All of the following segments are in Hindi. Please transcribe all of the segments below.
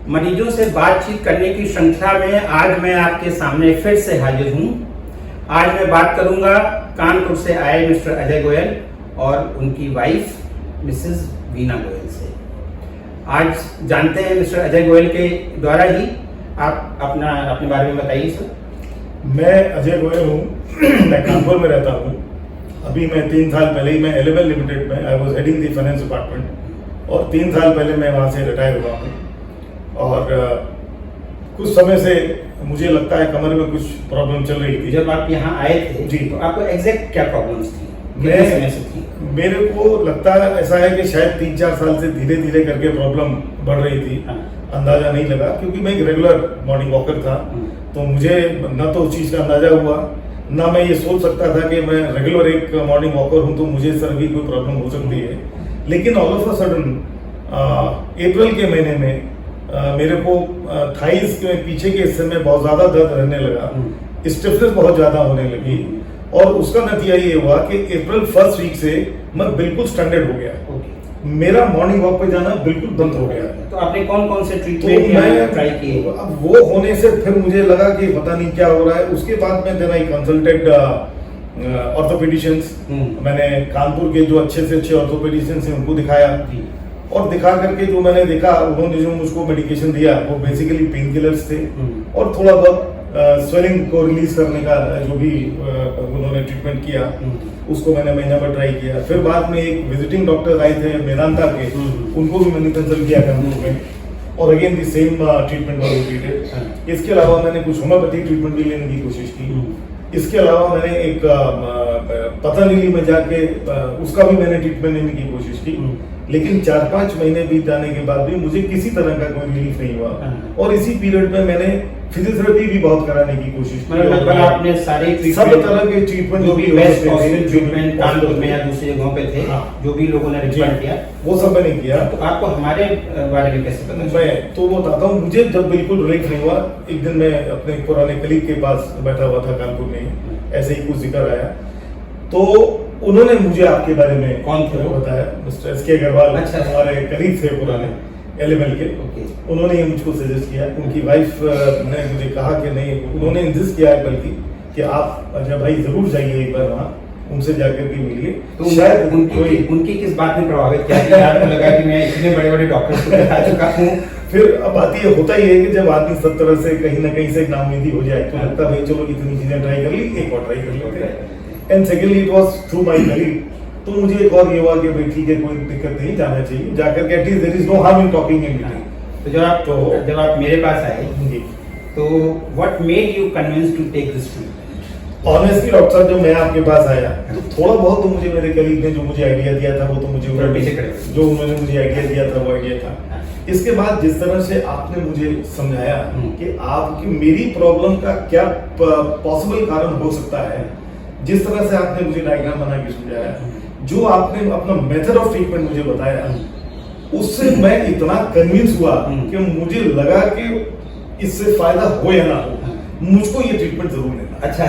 मरीजों से बातचीत करने की श्रृंखला में आज मैं आपके सामने फिर से हाजिर हूँ। आज मैं बात करूंगा कानपुर से आए मिस्टर अजय गोयल और उनकी वाइफ मिसेस वीना गोयल से। आज जानते हैं मिस्टर अजय गोयल के द्वारा ही, आप अपने बारे में बताइए सर। मैं अजय गोयल हूँ, मैं कानपुर में रहता हूँ। अभी मैं 3 साल पहले ही मैं एलेवेल लिमिटेड में I was heading the finance department और 3 साल पहले मैं वहाँ से रिटायर हुआ हूँ। और कुछ समय से मुझे लगता है कमर में कुछ प्रॉब्लम चल रही थी। जब आप यहाँ आए थे जी, तो आपको एग्जैक्ट क्या प्रॉब्लम्स थी? मेरे को लगता है ऐसा है कि शायद 3-4 साल से धीरे धीरे करके प्रॉब्लम बढ़ रही थी। अंदाजा नहीं लगा क्योंकि मैं एक रेगुलर मॉर्निंग वॉकर था, तो मुझे न तो उस चीज़ का अंदाजा हुआ, ना मैं ये सोच सकता था कि मैं रेगुलर एक मॉर्निंग वॉकर हूँ तो मुझे सर की कोई प्रॉब्लम हो सकती है। लेकिन ऑल ऑफ अ सडन अप्रैल के महीने में मेरे को थाइस के पीछे के हिस्से में बहुत ज़्यादा दर्द रहने लगा, स्टिफनेस बहुत ज़्यादा होने लगी और उसका नतीजा ये हुआ कि अप्रैल फर्स्ट वीक से मैं बिल्कुल स्टैंडर्ड हो गया। मेरा मॉर्निंग वॉक पे जाना बिल्कुल बंद हो गया। तो आपने कौन कौन से ट्रीटमेंट ट्राई किए? अब वो होने से फिर मुझे लगा कि पता नहीं क्या हो रहा है। उसके बाद मैं आई कंसल्टेड ऑर्थोपेडिशियंस। मैंने कानपुर के जो अच्छे से अच्छे ऑर्थोपेडिशियंस हैं उनको दिखाया और दिखा करके जो मैंने देखा, उन्होंने जो मुझको मेडिकेशन दिया वो बेसिकली पेन किलर्स थे और थोड़ा बहुत स्वेलिंग को रिलीज करने का जो भी उन्होंने ट्रीटमेंट किया उसको मैंने महीना भर ट्राई किया। फिर बाद में एक विजिटिंग डॉक्टर आए थे मेदांता के, उनको भी मैंने कंसल्ट किया कानपुर में और again the same treatment was repeated. इसके अलावा मैंने कुछ होम्योपैथिक ट्रीटमेंट भी लेने की कोशिश की। इसके अलावा मैंने एक पतंजलि में जाके उसका भी मैंने ट्रीटमेंट लेने की कोशिश की, लेकिन 4-5 महीने बीत जाने के बाद भी मुझे किसी तरह का कोई रिलीफ नहीं हुआ। और इसी पीरियड में मैंने फिजियोथेरेपी भी बहुत कराने की कोशिश की। मतलब आपने सारे सब तरह के ट्रीटमेंट जो भी बेस्ट पॉसिबल ट्रीटमेंट कानपुर में या दूसरी जगहों पे थे, जो भी लोगों ने रिकमेंड किया वो सब मैंने किया। तो आपको हमारे बारे में कैसे पता? मैं तो बताता हूँ, मुझे जब बिल्कुल रिलीफ नहीं हुआ, एक दिन मैं अपने पुराने कलीग के पास बैठा हुआ था कानपुर में, ऐसे ही कुछ जिक्र आया तो उन्होंने मुझे आपके बारे में कौन थे बताया, मिस्टर एस के अग्रवाल। अच्छा, हमारे कलीग थे पुराने एलेवेल के। उन्होंने ये मुझको सजेस्ट किया। उनकी वाइफ ने मुझे कहा कि नहीं, उन्होंने इंसिस्ट किया बल्कि कि आप अजय भाई जरूर जाइए एक बार वहाँ, उनसे जाकर के मिलिए। तो शायद उनकी किस बात में प्रभावित किया आपको लगा कि मैं इतने बड़े बड़े डॉक्टर्स को दिखा चुका हूँ? फिर अब बात ये होता ही है कि जब आदमी सब तरह से कहीं ना कहीं से नाउमीदी हो जाए तो लगता है चलो इतनी चीजें ट्राई कर ली, एक और ट्राई कर लेते हैं। And secondly it was through my colleague, तो मुझे एक और ये हुआ कि भाई ठीक है कोई दिक्कत नहीं, जाना चाहिए, जाकर के at least there is no harm in talking in meeting. तो जब आप मेरे पास आए तो what made you convince to take this treatment? Honestly doctor साहब, जब मैं आपके पास आया तो थोड़ा बहुत तो मुझे मेरे कलीग ने जो मुझे आइडिया दिया था वो तो मुझे जो उन्होंने मुझे आइडिया दिया था वो आइडिया था। इसके बाद जिस तरह से आपने मुझे समझाया कि आपकी मेरी प्रॉब्लम का क्या पॉसिबल कारण हो सकता है, जिस तरह से आपने मुझे डायग्राम बना के समझाया, जो आपने अपना मेथड ऑफ ट्रीटमेंट मुझे बताया, उससे मैं इतना कन्विंस हुआ कि मुझे लगा कि इससे फायदा हो या ना हो, मुझको ये ट्रीटमेंट जरूर लेना। अच्छा,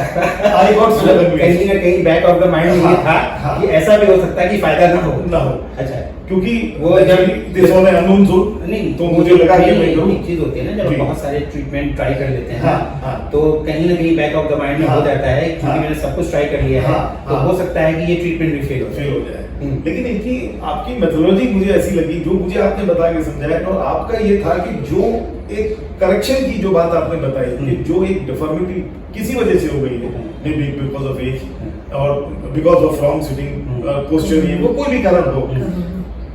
आई गॉट सो कन्विंस। कहीं ना कहीं बैक ऑफ द माइंड ये था कि ऐसा भी हो सकता है कि फायदा ना हो। अच्छा, क्योंकि वो जब this was an unknown zone, नहीं तो मुझे लगा कि मैं एक चीज होती है ना, जब बहुत सारे ट्रीटमेंट ट्राई कर लेते हैं तो कहीं ना कहीं बैक ऑफ द माइंड में हो जाता है क्योंकि मैंने सब कुछ ट्राई कर लिया है तो हो सकता है कि ये ट्रीटमेंट भी फेल हो जाए। लेकिन इनकी आपकी मेथोडोलॉजी मुझे ऐसी लगी, जो मुझे आपने बता के समझाया, और आपका ये था कि जो एक करेक्शन की जो बात आपने बताई कि जो एक डिफॉर्मिटी किसी वजह से हो गई है, may be because of age और because of wrong sitting posture, ये वो कोई भी कारण हो,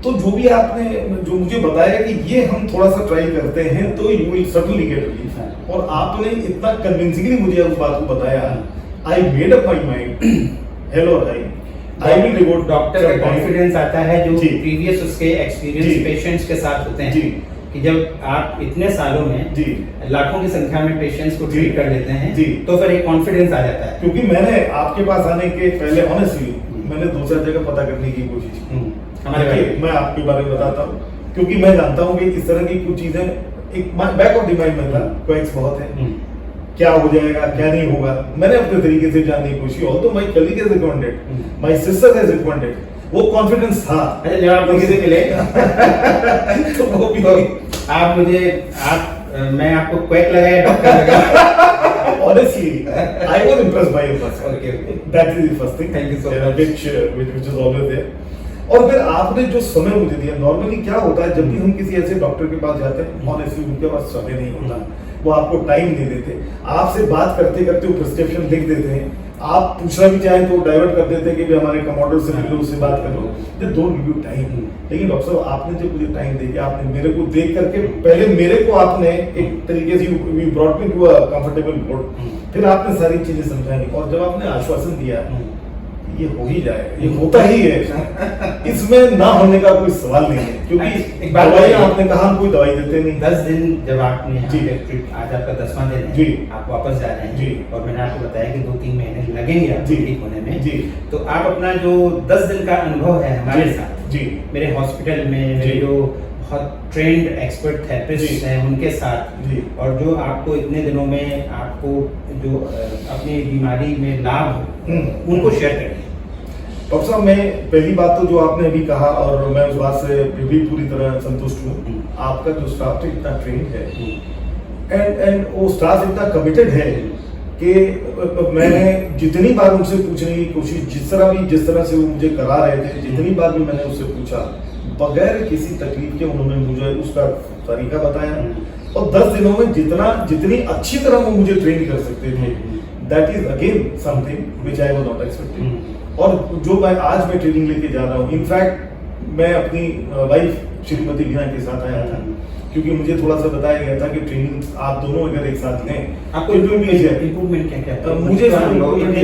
तो जो भी आपने जो मुझे बताया कि ये हम थोड़ा सा ट्राई करते हैं तो you will certainly get relief. और आपने इतना कन्विंसिंगली मुझे उस बात को बताया, I made up my mind, hello I will devote. Doctor का कॉन्फिडेंस आता है जो प्रीवियस उसके एक्सपीरियंस पेशेंट्स के साथ होते हैं कि जब आप इतने सालों में लाखों की संख्या में पेशेंट्स को ट्रीट कर लेते हैं तो फिर एक कॉन्फिडेंस आ जाता है। क्योंकि मैंने आपके पास आने के पहले ऑनेस्टली मैंने दूसरा जगह पता करने की कोशिश की। मैं आपके बारे में बताता हूँ क्योंकि मैं जानता हूँ कि इस तरह की कुछ चीजें एक बैक ऑफ द माइंड में था, क्वेक्स बहुत है, क्या हो जाएगा क्या नहीं होगा, मैंने अपने तरीके से जानने की कोशिश, although my colleague has recommended, my sister has recommended, वो कॉन्फिडेंस था। अच्छा, जब आप मुझे से मिले तो वो भी तो आप मुझे मैं आपको क्वैक लगा या डॉक्टर लगा? honestly I was impressed by your person. Okay. That is the first thing. Thank you so much. which is always there. और फिर आपने जो समय मुझे दिया, नॉर्मली क्या होता है जब भी हम किसी ऐसे डॉक्टर के पास जाते हैं, ऑनेस्टली उनके पास समय नहीं होता, वो आपको टाइम नहीं देते, आपसे बात करते करते वो प्रिस्क्रिप्शन लिख देते हैं, आप पूछना भी चाहें तो डाइवर्ट कर देते हैं कि भाई हमारे कमांडर से मिलो, उससे बात कर लो, they don't give you time. लेकिन डॉक्टर साहब आपने जब मुझे टाइम दिया, आपने मेरे को देख करके पहले मेरे को आपने एक तरीके से you brought me to a comfortable mode, फिर आपने सारी चीजें समझाई और जब आपने आश्वासन दिया ये हो ही जाएगा, ये होता ही है, इसमें ना होने का कोई सवाल नहीं है, क्योंकि एक बात दवाई आपने कहा हम कोई दवाई देते नहीं। 10 दिन जब आपने जी। आज आपका 10वां दिन है, जी। आप वापस जा रहे हैं जी। और मैंने आपको बताया कि 2-3 महीने लगेंगे आपको जी। ठीक होने में, जी। तो आप अपना जो 10 दिन का अनुभव है हमारे जी। साथ, जी। मेरे हॉस्पिटल में मेरे जी। जो बहुत ट्रेंड एक्सपर्ट थेरेपिस्ट जी। हैं उनके साथ, जी। और जो आपको इतने दिनों में आपको जो अपनी बीमारी में लाभ हो उनको शेयर करिए। डॉक्टर साहब, मैं पहली बात तो जो आपने अभी कहा और मैं उस बात से भी पूरी तरह संतुष्ट हूँ, आपका जो स्टाफ इतना ट्रेन है एंड वो स्टाफ इतना कमिटेड है कि मैंने जितनी बार उनसे पूछने की कोशिश, जिस तरह से वो मुझे करा रहे थे, जितनी बार भी मैंने उससे पूछा, बगैर किसी तकलीफ के उन्होंने मुझे उसका तरीका बताया और 10 दिनों में जितनी अच्छी तरह वो मुझे ट्रेन कर सकते थे, that is again something which I was not expecting. और जो आज मैं ट्रेनिंग लेके जा रहा हूँ, इनफैक्ट मैं अपनी वाइफ श्रीमती वीना के साथ आया था, क्योंकि मुझे थोड़ा सा बताया गया था कि ट्रेनिंग आप दोनों अगर एक साथ लें आपको इम्प्रूवमेंट क्या क्या है? मुझे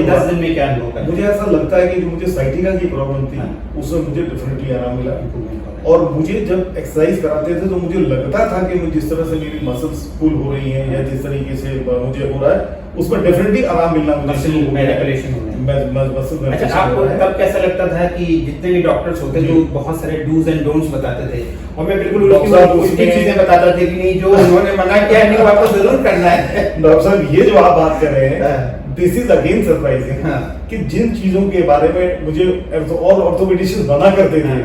10 दिन में क्या अनुभव है? मुझे ऐसा लगता है कि जो मुझे साइटिका की प्रॉब्लम थी उसमें मुझे डेफिनेटली आराम मिला। और मुझे जब एक्सरसाइज कराते थे तो मुझे लगता था कि जिस तरह से मेरी मसल्स पुल हो रही हैं या जिस तरीके से मुझे हो रहा है उसमें डेफिनेटली आराम मिलना मुझे अच्छा, आपको तब कैसा लगता था कि जितने भी डॉक्टर्स होते थे बहुत सारे डूज एंड डोंट्स बताते थे और मैं बिल्कुल उसकी चीजें बताता था कि नहीं, जो उन्होंने मना किया है नहीं वो आपको जरूर करना है। डॉक्टर साहब, ये जो आप बात कर रहे हैं, दिस इज अगेन सरप्राइजिंग कि जिन चीजों के बारे में मुझे और ऑर्थोपेडिशियन मना करते थे,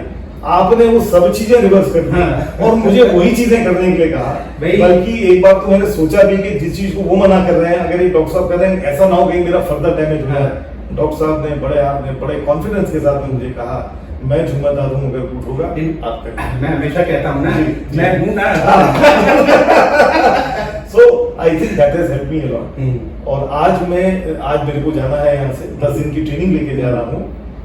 आपने वो सब चीजें रिवर्स कर दी और मुझे वही चीजें करने के लिए कहा। बल्कि एक बार तो मैंने सोचा भी कि जिस चीज को वो मना कर रहे हैं, अगर एक डॉक्टर साहब कह रहे हैं ऐसा ना हो कि मेरा फर्दर डैमेज हो जाए, डॉक्टर साहब ने आपने बड़े कॉन्फिडेंस के साथ में मुझे कहा, मैं जिम्मेदार हूँ, अगर कुछ होगा आप करें। मैं हमेशा कहता हूँ ना, मैं हूँ ना। So I think that has help me a lot. और आज मेरे को जाना है यहाँ से 10 दिन की ट्रेनिंग लेके जा रहा हूँ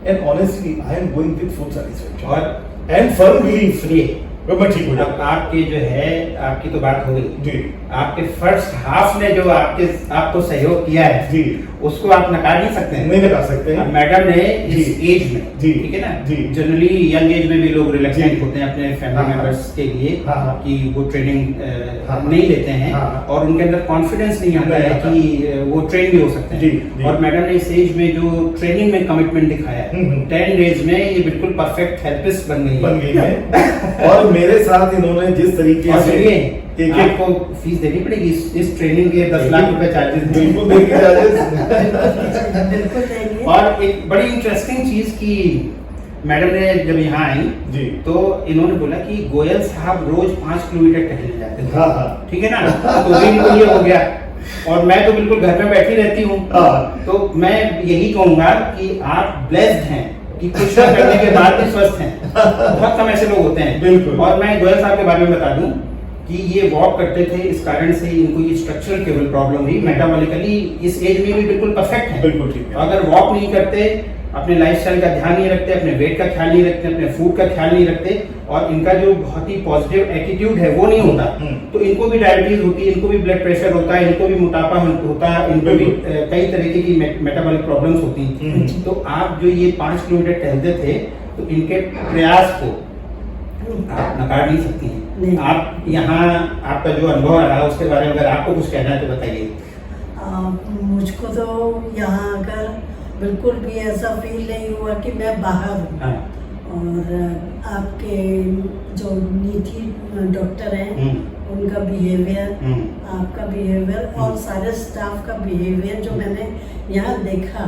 and honestly I am going with full satisfaction और एंड फर्म बिलीफ फ्री मैं ठीक हो जाऊँ। आपकी जो है, आपकी तो बात हो गई जी, आपके फर्स्ट हाफ ने जो आपको सहयोग किया है जी, उसको आप नकार नहीं सकते हैं। नहीं नकार सकते हैं। मैडम ने इस एज में, जी, ठीक है ना, जी, जनरली यंग एज में भी लोग रिलैक्सेंट होते हैं अपने फैमिली मेंबर्स के लिए कि वो ट्रेनिंग नहीं लेते हैं और उनके अंदर कॉन्फिडेंस नहीं आता है कि वो ट्रेन भी हो सकते हैं। और मैडम ने इस एज में जो ट्रेनिंग में कमिटमेंट दिखाया है, 10 डेज में ये बिल्कुल परफेक्ट थेरेपिस्ट बन गई है। और मेरे साथ इन्होंने जिस तरीके से आपको फीस देनी पड़ेगी इस ट्रेनिंग के 10 लाख रुपए चार्जेस। बिल्कुल देंगे चार्जेस। और एक बड़ी इंटरेस्टिंग चीज की मैडम ने जब यहाँ आई जी, तो इन्होंने बोला कि गोयल साहब रोज 5 किलोमीटर टहलने जाते थे। हाँ, ठीक है ना, तो इनको ये हो गया और मैं तो बिल्कुल घर में बैठी रहती हूँ। तो मैं यही कहूंगा कि आप ब्लेस्ड हैं कि कुछ करने के बाद भी स्वस्थ हैं। बहुत कम ऐसे लोग होते हैं। बिल्कुल। और मैं गोयल साहब के बारे में बता दूं कि ये वॉक करते थे, इस कारण से इनको ये स्ट्रक्चरल केवल प्रॉब्लम हुई। मेटाबॉलिकली इस एज में भी बिल्कुल परफेक्ट है। बिल्कुल ठीक है। अगर वॉक नहीं करते, अपने लाइफस्टाइल का ध्यान नहीं रखते, अपने वेट का ख्याल नहीं रखते, अपने फूड का ख्याल नहीं रखते और इनका जो बहुत ही पॉजिटिव एटीट्यूड है वो नहीं होता, तो इनको भी डायबिटीज होती है, इनको भी ब्लड प्रेशर होता है, इनको भी मोटापा होता है, इनको भी कई तरीके की मेटाबॉलिक प्रॉब्लम्स होती हैं। तो आप जो ये 5 किलोमीटर टहलते थे, तो इनके प्रयास को आप नकार नहीं सकती हैं। आप यहाँ आपका जो अनुभव रहा उसके बारे में अगर आपको कुछ कहना है तो बताइए। मुझको तो यहाँ आकर बिल्कुल भी ऐसा फील नहीं हुआ कि मैं बाहर हूँ। और आपके जो नीति डॉक्टर हैं उनका बिहेवियर, आपका बिहेवियर और सारे स्टाफ का बिहेवियर जो मैंने यहाँ देखा,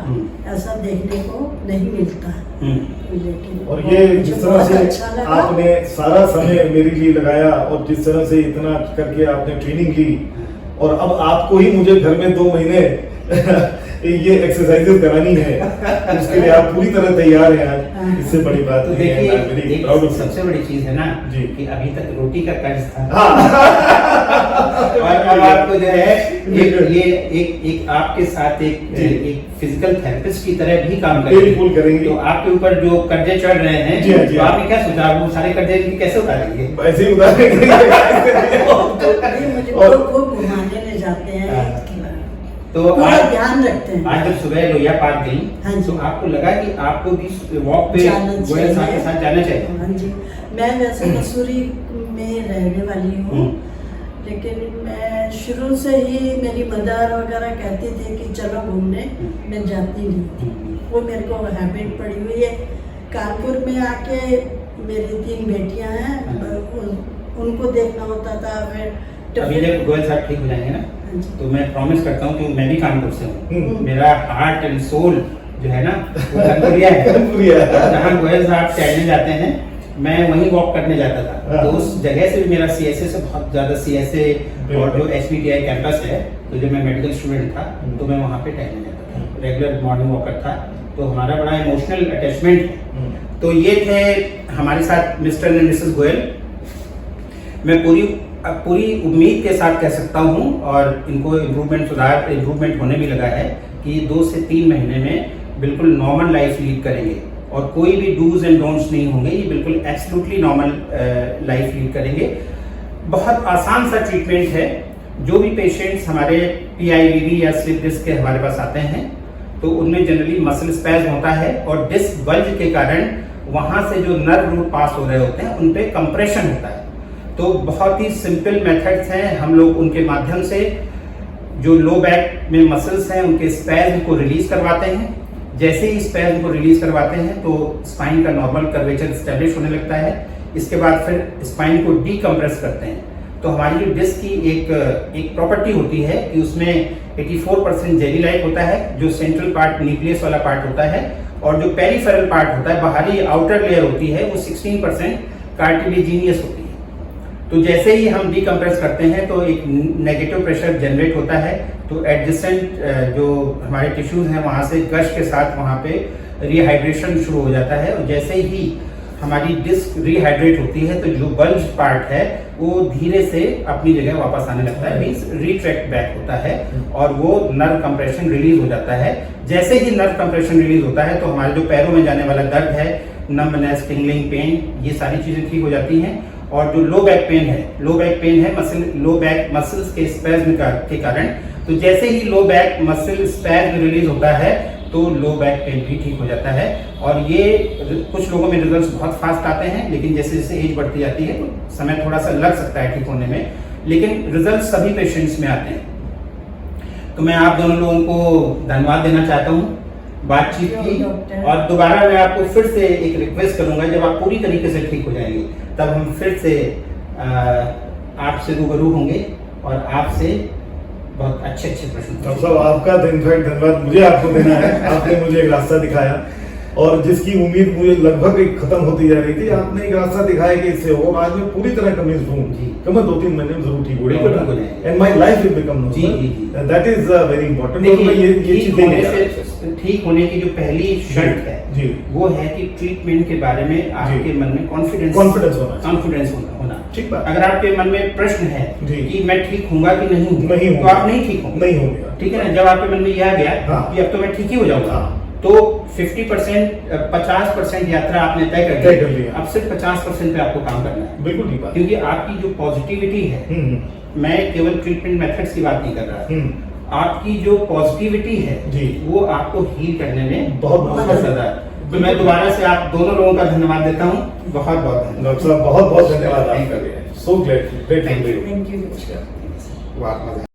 ऐसा देखने को नहीं मिलता। लेकिन और ये जिस तरह बहुत से अच्छा लगा। आपने सारा समय मेरे लिए लगाया और जिस तरह से इतना करके आपने ट्रेनिंग ली, और अब आपको ही मुझे घर में 2 महीने ये एक्सरसाइजेज करानी है, उसके लिए आप पूरी तरह तैयार हैं आज। इससे बड़ी बात तो नहीं है। I'm very देखिए proud of you। सबसे बड़ी चीज है ना जी। कि अभी तक रोटी का कर्ज था हाँ। और अब आपको जो है एक आपके साथ एक फिजिकल थेरेपिस्ट की तरह भी काम करेंगे। बिल्कुल करेंगे। तो आपके ऊपर जो कर्जे चढ़ रहे हैं, जी हाँ, जी तो हाँ। आपने क्या सोचा, वो सारे कर्जे कैसे उतारेंगे? ऐसे ही उदाहरण ये मुझे वो घुमाने ले जाते हैं, तो पूरा आज ध्यान रखते हैं। आज जब सुबह लोहिया पार्क हाँ गई, जी। तो आपको लगा कि आपको भी वॉक पे जाना गोयल साहब के साथ जाना चाहिए? हाँ जी, मैं वैसे मसूरी में रहने वाली हूँ, लेकिन मैं शुरू से ही मेरी मदर वगैरह कहती थी कि चलो घूमने, मैं जाती नहीं थी। वो मेरे को हैबिट पड़ी हुई है। कानपुर में आके मेरी 3 बेटियां हैं, उनको देखना होता था। फिर अभी जब गोयल साहब ठीक हो जाएंगे ना, हाँ जी। तो मैं प्रॉमिस करता हूँ कि मैं भी कानपुर से हूँ। हम्म। मेरा हार्ट एंड सोल जो है ना वो कानपुरिया है। कानपुरिया है। जहाँ गोयल साहब टहलने जाते हैं, मैं वहीं वॉक करने जाता था। हाँ। तो उस जगह से भी मेरा सीएसए से बहुत ज्यादा सीएसए और जो एसपीटीआई कैंपस है, तो जब मैं मेडिकल स्टूडेंट था तो मैं वहाँ पे टहलने जाता था, रेगुलर मॉर्निंग वॉकर था। तो हमारा बड़ा इमोशनल अटैचमेंट है। तो ये थे हमारे साथ मिस्टर एंड मिसेस गोयल। मैं पूरी उम्मीद के साथ कह सकता हूँ, और इनको इम्प्रूवमेंट होने भी लगा है कि 2 से 3 महीने में बिल्कुल नॉर्मल लाइफ लीड करेंगे और कोई भी डूज एंड डोंट्स नहीं होंगे। ये बिल्कुल एब्सोल्युटली नॉर्मल लाइफ लीड करेंगे। बहुत आसान सा ट्रीटमेंट है। जो भी पेशेंट्स हमारे PIVD या स्लिप डिस्क के हमारे पास आते हैं, तो उनमें जनरली मसल स्पैज़म होता है और डिस्क बल्ज के कारण वहाँ से जो नर्व रूट पास हो रहे होते हैं उन पे कंप्रेशन होता है। तो बहुत ही सिंपल मेथड्स हैं। हम लोग उनके माध्यम से जो लो बैक में मसल्स हैं उनके स्पैज़म को रिलीज करवाते हैं। जैसे ही स्पैज़म को रिलीज करवाते हैं तो स्पाइन का नॉर्मल कर्वेचर स्टैब्लिश होने लगता है। इसके बाद फिर स्पाइन को डीकम्प्रेस करते हैं। तो हमारी जो डिस्क की एक प्रॉपर्टी होती है कि उसमें 84% जेली लाइक होता है, जो सेंट्रल पार्ट न्यूक्लियस वाला पार्ट होता है, और जो पेरिफेरल पार्ट होता है, बाहरी आउटर लेयर होती है, वो 16% कार्टिलेजिनियस होती है। तो जैसे ही हम डीकम्प्रेस करते हैं तो एक नेगेटिव प्रेशर जनरेट होता है, तो एडजेसेंट जो हमारे टिश्यूज हैं वहाँ से गश के साथ वहाँ पे रिहाइड्रेशन शुरू हो जाता है। और जैसे ही हमारी डिस्क रिहाइड्रेट होती है तो जो बल्ज पार्ट है वो धीरे से अपनी जगह वापस आने लगता है, मींस रिट्रैक्ट बैक होता है और वो नर्व कंप्रेशन रिलीज हो जाता है। जैसे ही नर्व कंप्रेशन रिलीज होता है तो हमारे जो पैरों में जाने वाला दर्द है, नंबनेस, टिंगलिंग, पेन, ये सारी चीजें ठीक हो जाती हैं। और जो लो बैक पेन है लो बैक मसल्स के स्पैज़म के कारण। तो जैसे ही low back muscle spasm release होता है तो लो बैक पेन भी ठीक हो जाता है। और ये कुछ लोगों में रिजल्ट्स बहुत फास्ट आते हैं, लेकिन जैसे जैसे एज बढ़ती जाती है तो समय थोड़ा सा लग सकता है ठीक होने में, लेकिन रिजल्ट सभी पेशेंट्स में आते हैं। तो मैं आप दोनों लोगों को धन्यवाद देना चाहता हूँ बातचीत की, और दोबारा मैं आपको फिर से एक रिक्वेस्ट करूंगा, जब आप पूरी तरीके से ठीक हो जाएंगे तब हम फिर से आपसे रूबरू होंगे और आपसे बहुत अच्छे प्रश्न। डॉक्टर साहब, आपका इनफैक्ट धन्यवाद मुझे आपको देना है। आपने मुझे एक रास्ता दिखाया और जिसकी उम्मीद मुझे लगभग खत्म होती जा रही थी, आपने एक रास्ता दिखाया कि इससे हो। आज मैं पूरी तरह कन्विंस्ड हूँ कि मैं 2-3 महीने में जरूर ठीक हो जाऊंगा and my life will become normal. That is very important. और मैं ये चीजें ठीक होने की जो पहली शर्त है जी वो है कि ट्रीटमेंट के बारे में आपके मन में कॉन्फिडेंस होना। ठीक बात। अगर आपके मन में प्रश्न है जी। कि मैं ठीक होऊंगा कि नहीं होऊंगा, तो आप नहीं ठीक होंगे। नहीं होंगे, ठीक है ना। जब आपके मन में यह आ गया हाँ। कि अब तो मैं ठीक ही हो जाऊंगा, हाँ। तो 50% यात्रा आपने तय कर ली। अब सिर्फ 50% पे आपको काम करना है। बिल्कुल ठीक बात। क्योंकि आपकी जो पॉजिटिविटी है, मैं केवल ट्रीटमेंट मेथड्स की बात नहीं कर रहा, आपकी जो पॉजिटिविटी है जी, वो आपको हील करने में बहुत ज्यादा है। तो मैं दोबारा से आप दोनों लोगों का धन्यवाद देता हूँ। बहुत धन्यवाद डॉक्टर साहब, बहुत धन्यवाद आपका। So great. Thank you. वाह।